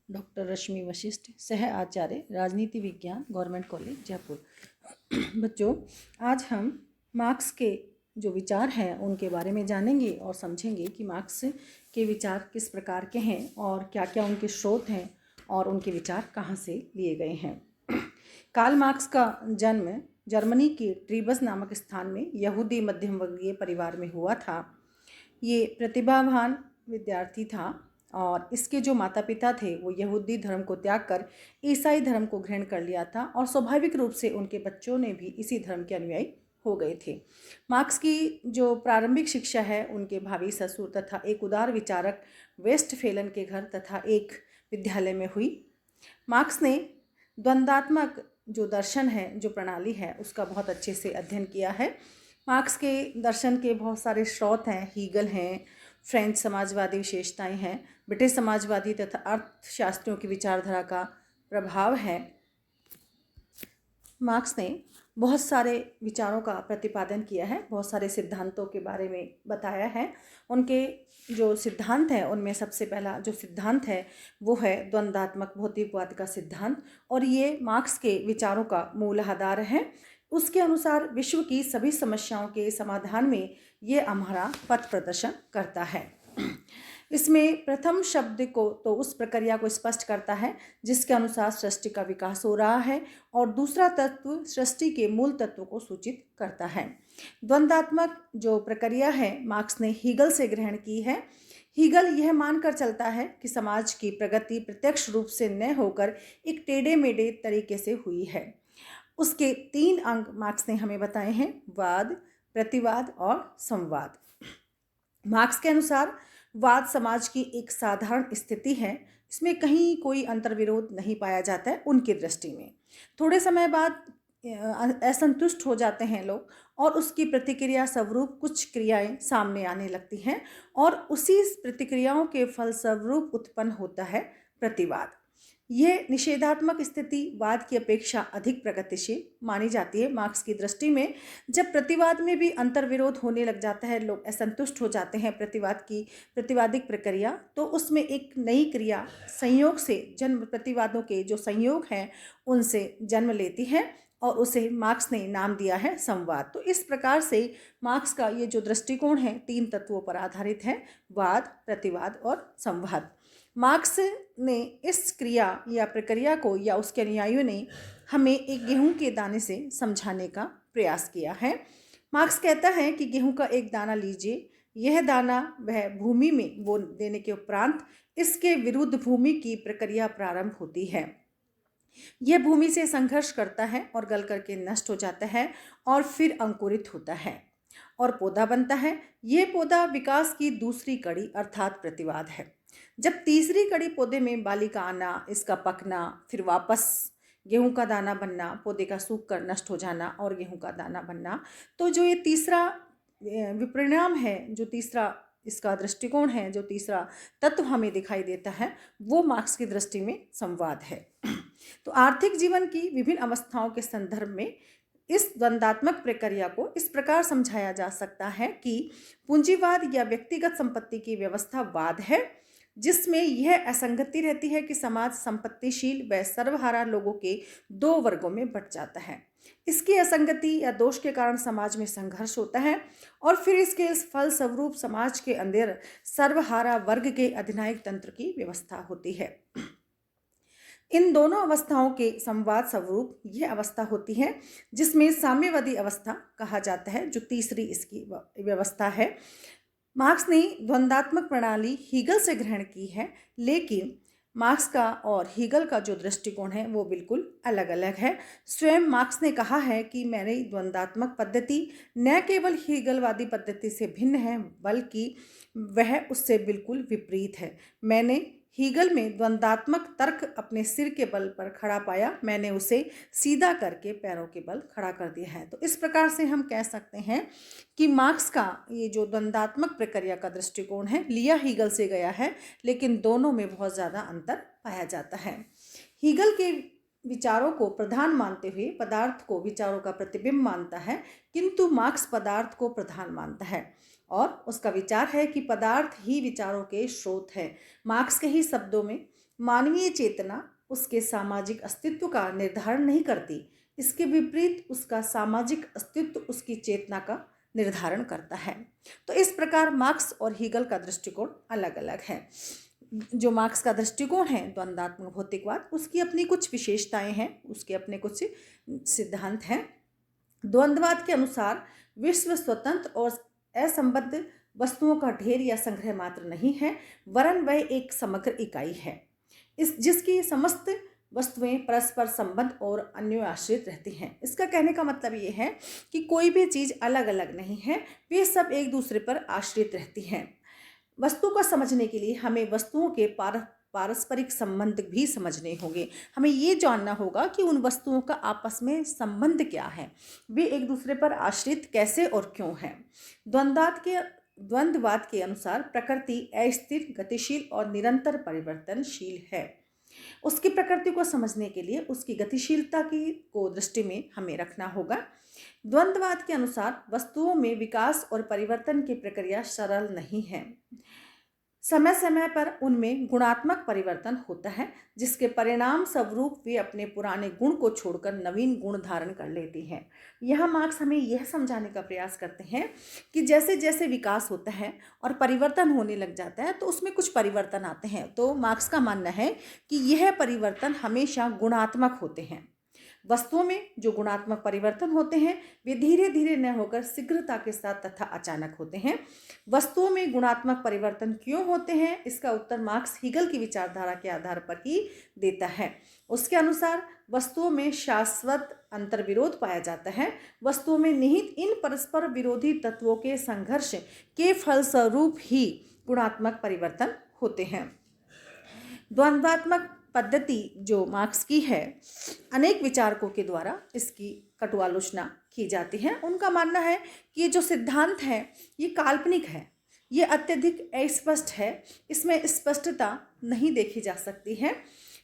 Doctor रश्मि वशिष्ठ, सह आचार्य राजनीति विज्ञान, गवर्नमेंट कॉलेज जयपुर। बच्चों, आज हम मार्क्स के जो विचार हैं उनके बारे में जानेंगे और समझेंगे कि मार्क्स के विचार किस प्रकार के हैं और क्या क्या उनके स्रोत हैं और उनके विचार कहाँ से लिए गए हैं। कार्ल मार्क्स का जन्म जर्मनी के ट्रीबस नामक स्थान में यहूदी मध्यम वर्गीय परिवार में हुआ था। ये प्रतिभावान विद्यार्थी था और इसके जो माता पिता थे वो यहूदी धर्म को त्याग कर ईसाई धर्म को ग्रहण कर लिया था और स्वाभाविक रूप से उनके बच्चों ने भी इसी धर्म के अनुयायी हो गए थे। मार्क्स की जो प्रारंभिक शिक्षा है उनके भावी ससुर तथा एक उदार विचारक वेस्टफेलन के घर तथा एक विद्यालय में हुई। मार्क्स ने द्वंद्वात्मक जो दर्शन है, जो प्रणाली है, उसका बहुत अच्छे से अध्ययन किया है। मार्क्स के दर्शन के बहुत सारे स्रोत हैं। हीगल हैं, फ्रेंच समाजवादी विशेषताएं हैं, ब्रिटिश समाजवादी तथा अर्थशास्त्रियों की विचारधारा का प्रभाव है। मार्क्स ने बहुत सारे विचारों का प्रतिपादन किया है, बहुत सारे सिद्धांतों के बारे में बताया है। उनके जो सिद्धांत हैं उनमें सबसे पहला जो सिद्धांत है वो है द्वंद्वात्मक भौतिकवाद का सिद्धांत और ये मार्क्स के विचारों का मूल आधार है। उसके अनुसार विश्व की सभी समस्याओं के समाधान में ये हमारा पथ प्रदर्शन करता है। इसमें प्रथम शब्द को तो उस प्रक्रिया को स्पष्ट करता है जिसके अनुसार सृष्टि का विकास हो रहा है और दूसरा तत्व सृष्टि के मूल तत्व को सूचित करता है। द्वंद्वात्मक जो प्रक्रिया है मार्क्स ने हीगल से ग्रहण की है। हीगल यह मानकर चलता है कि समाज की प्रगति प्रत्यक्ष रूप से न होकर एक टेढ़े मेढ़े तरीके से हुई है। उसके 3 अंग मार्क्स ने हमें बताए हैं: वाद, प्रतिवाद और संवाद। मार्क्स के अनुसार वाद समाज की एक साधारण स्थिति है, इसमें कहीं कोई अंतर्विरोध नहीं पाया जाता है। उनकी दृष्टि में थोड़े समय बाद असंतुष्ट हो जाते हैं लोग और उसकी प्रतिक्रिया स्वरूप कुछ क्रियाएं सामने आने लगती हैं और उसी प्रतिक्रियाओं के फलस्वरूप उत्पन्न होता है प्रतिवाद। यह निषेधात्मक स्थिति वाद की अपेक्षा अधिक प्रगतिशील मानी जाती है। मार्क्स की दृष्टि में जब प्रतिवाद में भी अंतर्विरोध होने लग जाता है, लोग असंतुष्ट हो जाते हैं प्रतिवादिक प्रक्रिया, तो उसमें एक नई क्रिया संयोग से जन्म, प्रतिवादों के जो संयोग हैं उनसे जन्म लेती है और उसे मार्क्स ने नाम दिया है संवाद। तो इस प्रकार से मार्क्स का ये जो दृष्टिकोण है 3 तत्वों पर आधारित है: वाद, प्रतिवाद और संवाद। मार्क्स ने इस क्रिया या प्रक्रिया को या उसके अनुयायियों ने हमें एक गेहूं के दाने से समझाने का प्रयास किया है। मार्क्स कहता है कि गेहूं का एक दाना लीजिए, यह दाना वह भूमि में बो देने के उपरांत इसके विरुद्ध भूमि की प्रक्रिया प्रारंभ होती है। यह भूमि से संघर्ष करता है और गल करके नष्ट हो जाता है और फिर अंकुरित होता है और पौधा बनता है। यह पौधा विकास की दूसरी कड़ी अर्थात प्रतिवाद है। जब तीसरी कड़ी पौधे में बाली का आना, इसका पकना, फिर वापस गेहूं का दाना बनना, पौधे का सूख कर नष्ट हो जाना और गेहूं का दाना बनना, तो जो ये तीसरा विपरिणाम है, जो तीसरा इसका दृष्टिकोण है, जो तीसरा तत्व हमें दिखाई देता है, वो मार्क्स की दृष्टि में संवाद है। तो आर्थिक जीवन की विभिन्न अवस्थाओं के संदर्भ में इस द्वंद्वात्मक प्रक्रिया को इस प्रकार समझाया जा सकता है कि पूंजीवाद या व्यक्तिगत संपत्ति की व्यवस्था वाद है, जिसमें यह असंगति रहती है कि समाज संपत्तिशील व सर्वहारा लोगों के 2 वर्गों में बंट जाता है। इसकी असंगति या दोष के कारण समाज में संघर्ष होता है और फिर इसके फलस्वरूप समाज के अंदर सर्वहारा वर्ग के अधिनायक तंत्र की व्यवस्था होती है। इन दोनों अवस्थाओं के संवाद स्वरूप यह अवस्था होती है जिसमें साम्यवादी अवस्था कहा जाता है, जो तीसरी इसकी व्यवस्था है। मार्क्स ने द्वंद्वात्मक प्रणाली हीगल से ग्रहण की है, लेकिन मार्क्स का और हीगल का जो दृष्टिकोण है वो बिल्कुल अलग अलग है। स्वयं मार्क्स ने कहा है कि मेरी द्वंद्वात्मक पद्धति न केवल हीगलवादी पद्धति से भिन्न है बल्कि वह उससे बिल्कुल विपरीत है। मैंने हीगल में द्वंद्वात्मक तर्क अपने सिर के बल पर खड़ा पाया, मैंने उसे सीधा करके पैरों के बल खड़ा कर दिया है। तो इस प्रकार से हम कह सकते हैं कि मार्क्स का ये जो द्वंद्वात्मक प्रक्रिया का दृष्टिकोण है लिया हीगल से गया है, लेकिन दोनों में बहुत ज़्यादा अंतर पाया जाता है। हीगल के विचारों को प्रधान मानते हुए पदार्थ को विचारों का प्रतिबिंब मानता है, किंतु मार्क्स पदार्थ को प्रधान मानता है और उसका विचार है कि पदार्थ ही विचारों के स्रोत है। मार्क्स के ही शब्दों में मानवीय चेतना उसके सामाजिक अस्तित्व का निर्धारण नहीं करती, इसके विपरीत उसका सामाजिक अस्तित्व उसकी चेतना का निर्धारण करता है। तो इस प्रकार मार्क्स और हीगल का दृष्टिकोण अलग अलग है। जो मार्क्स का दृष्टिकोण है द्वंद्वात्मक भौतिकवाद, उसकी अपनी कुछ विशेषताएं हैं, उसके अपने कुछ सिद्धांत हैं। द्वंद्ववाद के अनुसार विश्व स्वतंत्र और असंबद्ध वस्तुओं का ढेर या संग्रह मात्र नहीं है, वरन वह एक समग्र इकाई है जिसकी समस्त वस्तुएं परस्पर संबंध और अन्योन्याश्रित रहती हैं। इसका कहने का मतलब ये है कि कोई भी चीज़ अलग अलग नहीं है, वे सब एक दूसरे पर आश्रित रहती हैं। वस्तु को समझने के लिए हमें वस्तुओं के पारस्परिक संबंध भी समझने होंगे। हमें ये जानना होगा कि उन वस्तुओं का आपस में संबंध क्या है, वे एक दूसरे पर आश्रित कैसे और क्यों हैं। द्वंद्ववाद के अनुसार प्रकृति अस्थिर, गतिशील और निरंतर परिवर्तनशील है। उसकी प्रकृति को समझने के लिए उसकी गतिशीलता को दृष्टि में हमें रखना होगा। द्वंद्ववाद के अनुसार वस्तुओं में विकास और परिवर्तन की प्रक्रिया सरल नहीं है। समय समय पर उनमें गुणात्मक परिवर्तन होता है, जिसके परिणाम स्वरूप वे अपने पुराने गुण को छोड़कर नवीन गुण धारण कर लेती हैं। यह मार्क्स हमें यह समझाने का प्रयास करते हैं कि जैसे जैसे विकास होता है और परिवर्तन होने लग जाता है तो उसमें कुछ परिवर्तन आते हैं। तो मार्क्स का मानना है कि यह परिवर्तन हमेशा गुणात्मक होते हैं। वस्तुओं में जो गुणात्मक परिवर्तन होते हैं वे धीरे धीरे न होकर शीघ्रता के साथ तथा अचानक होते हैं। वस्तुओं में गुणात्मक परिवर्तन क्यों होते हैं, इसका उत्तर मार्क्स हीगल की विचारधारा के आधार पर ही देता है। उसके अनुसार वस्तुओं में शाश्वत अंतर्विरोध पाया जाता है। वस्तुओं में निहित इन परस्पर विरोधी तत्वों के संघर्ष के फलस्वरूप ही गुणात्मक परिवर्तन होते हैं। द्वंद्वात्मक पद्धति जो मार्क्स की है, अनेक विचारकों के द्वारा इसकी कटु आलोचना की जाती है। उनका मानना है कि ये जो सिद्धांत है ये काल्पनिक है, ये अत्यधिक अस्पष्ट है, इसमें स्पष्टता नहीं देखी जा सकती है।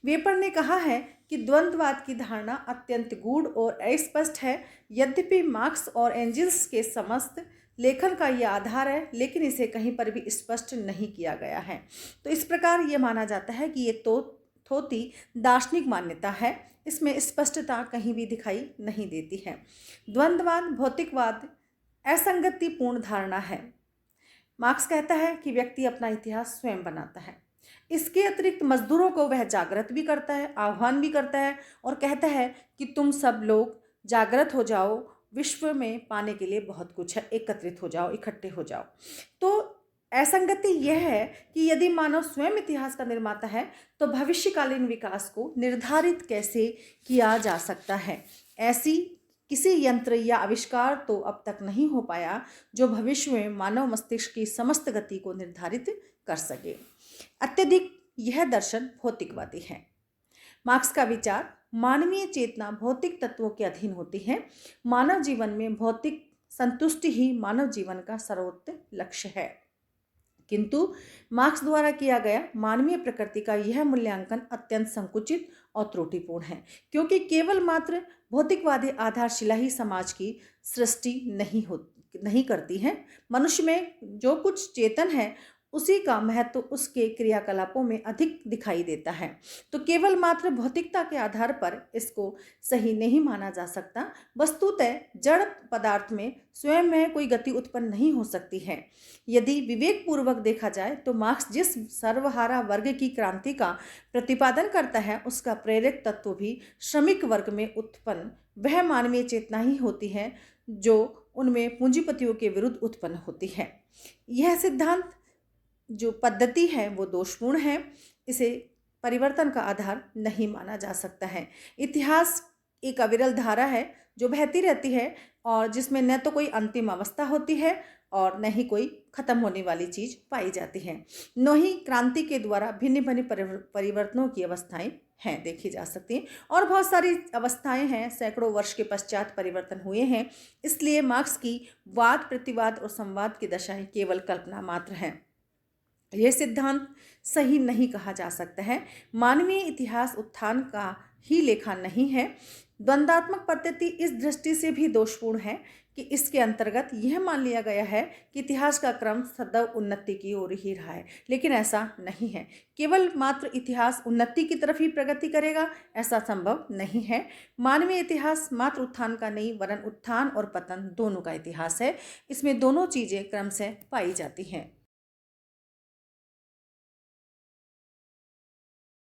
वेपर ने कहा है कि द्वंद्ववाद की धारणा अत्यंत गूढ़ और अस्पष्ट है। यद्यपि मार्क्स और एंजल्स के समस्त लेखन का यह आधार है, लेकिन इसे कहीं पर भी स्पष्ट नहीं किया गया है। तो इस प्रकार यह माना जाता है कि ये थोथी दार्शनिक मान्यता है, इसमें स्पष्टता कहीं भी दिखाई नहीं देती है। द्वंद्ववाद भौतिकवाद असंगतिपूर्ण धारणा है। मार्क्स कहता है कि व्यक्ति अपना इतिहास स्वयं बनाता है। इसके अतिरिक्त मजदूरों को वह जागृत भी करता है, आह्वान भी करता है और कहता है कि तुम सब लोग जागृत हो जाओ, विश्व में पाने के लिए बहुत कुछ है, एकत्रित हो जाओ, इकट्ठे हो जाओ। तो असंगति यह है कि यदि मानव स्वयं इतिहास का निर्माता है तो भविष्यकालीन विकास को निर्धारित कैसे किया जा सकता है। ऐसी किसी यंत्र या आविष्कार तो अब तक नहीं हो पाया जो भविष्य में मानव मस्तिष्क की समस्त गति को निर्धारित कर सके। अत्यधिक यह दर्शन भौतिकवादी है। मार्क्स का विचार मानवीय चेतना भौतिक तत्वों के अधीन होती है। मानव जीवन में भौतिक संतुष्टि ही मानव जीवन का सर्वोच्च लक्ष्य है। किंतु मार्क्स द्वारा किया गया मानवीय प्रकृति का यह मूल्यांकन अत्यंत संकुचित और त्रुटिपूर्ण है, क्योंकि केवल मात्र भौतिकवादी आधारशिला ही समाज की सृष्टि नहीं करती है। मनुष्य में जो कुछ चेतन है उसी का महत्व उसके क्रियाकलापों में अधिक दिखाई देता है। तो केवल मात्र भौतिकता के आधार पर इसको सही नहीं माना जा सकता। वस्तुतः जड़ पदार्थ में स्वयं में कोई गति उत्पन्न नहीं हो सकती है। यदि विवेकपूर्वक देखा जाए तो मार्क्स जिस सर्वहारा वर्ग की क्रांति का प्रतिपादन करता है उसका प्रेरक तत्व भी श्रमिक वर्ग में उत्पन्न वह मानवीय चेतना ही होती है जो उनमें पूंजीपतियों के विरुद्ध उत्पन्न होती है। यह सिद्धांत जो पद्धति है वो दोषपूर्ण है, इसे परिवर्तन का आधार नहीं माना जा सकता है। इतिहास एक अविरल धारा है जो बहती रहती है और जिसमें न तो कोई अंतिम अवस्था होती है और न ही कोई खत्म होने वाली चीज़ पाई जाती है, न ही क्रांति के द्वारा भिन्न भिन्न परिवर्तनों की अवस्थाएं हैं देखी जा सकती हैं। और बहुत सारी अवस्थाएं हैं, सैकड़ों वर्ष के पश्चात परिवर्तन हुए हैं। इसलिए मार्क्स की वाद प्रतिवाद और संवाद की दशाएं केवल कल्पना मात्र हैं। यह सिद्धांत सही नहीं कहा जा सकता है। मानवीय इतिहास उत्थान का ही लेखा नहीं है। द्वंद्वात्मक पद्धति इस दृष्टि से भी दोषपूर्ण है कि इसके अंतर्गत यह मान लिया गया है कि इतिहास का क्रम सदैव उन्नति की ओर ही रहा है, लेकिन ऐसा नहीं है। केवल मात्र इतिहास उन्नति की तरफ ही प्रगति करेगा, ऐसा संभव नहीं है। मानवीय इतिहास मात्र उत्थान का नहीं, वरन उत्थान और पतन दोनों का इतिहास है। इसमें दोनों चीज़ें क्रम से पाई जाती हैं।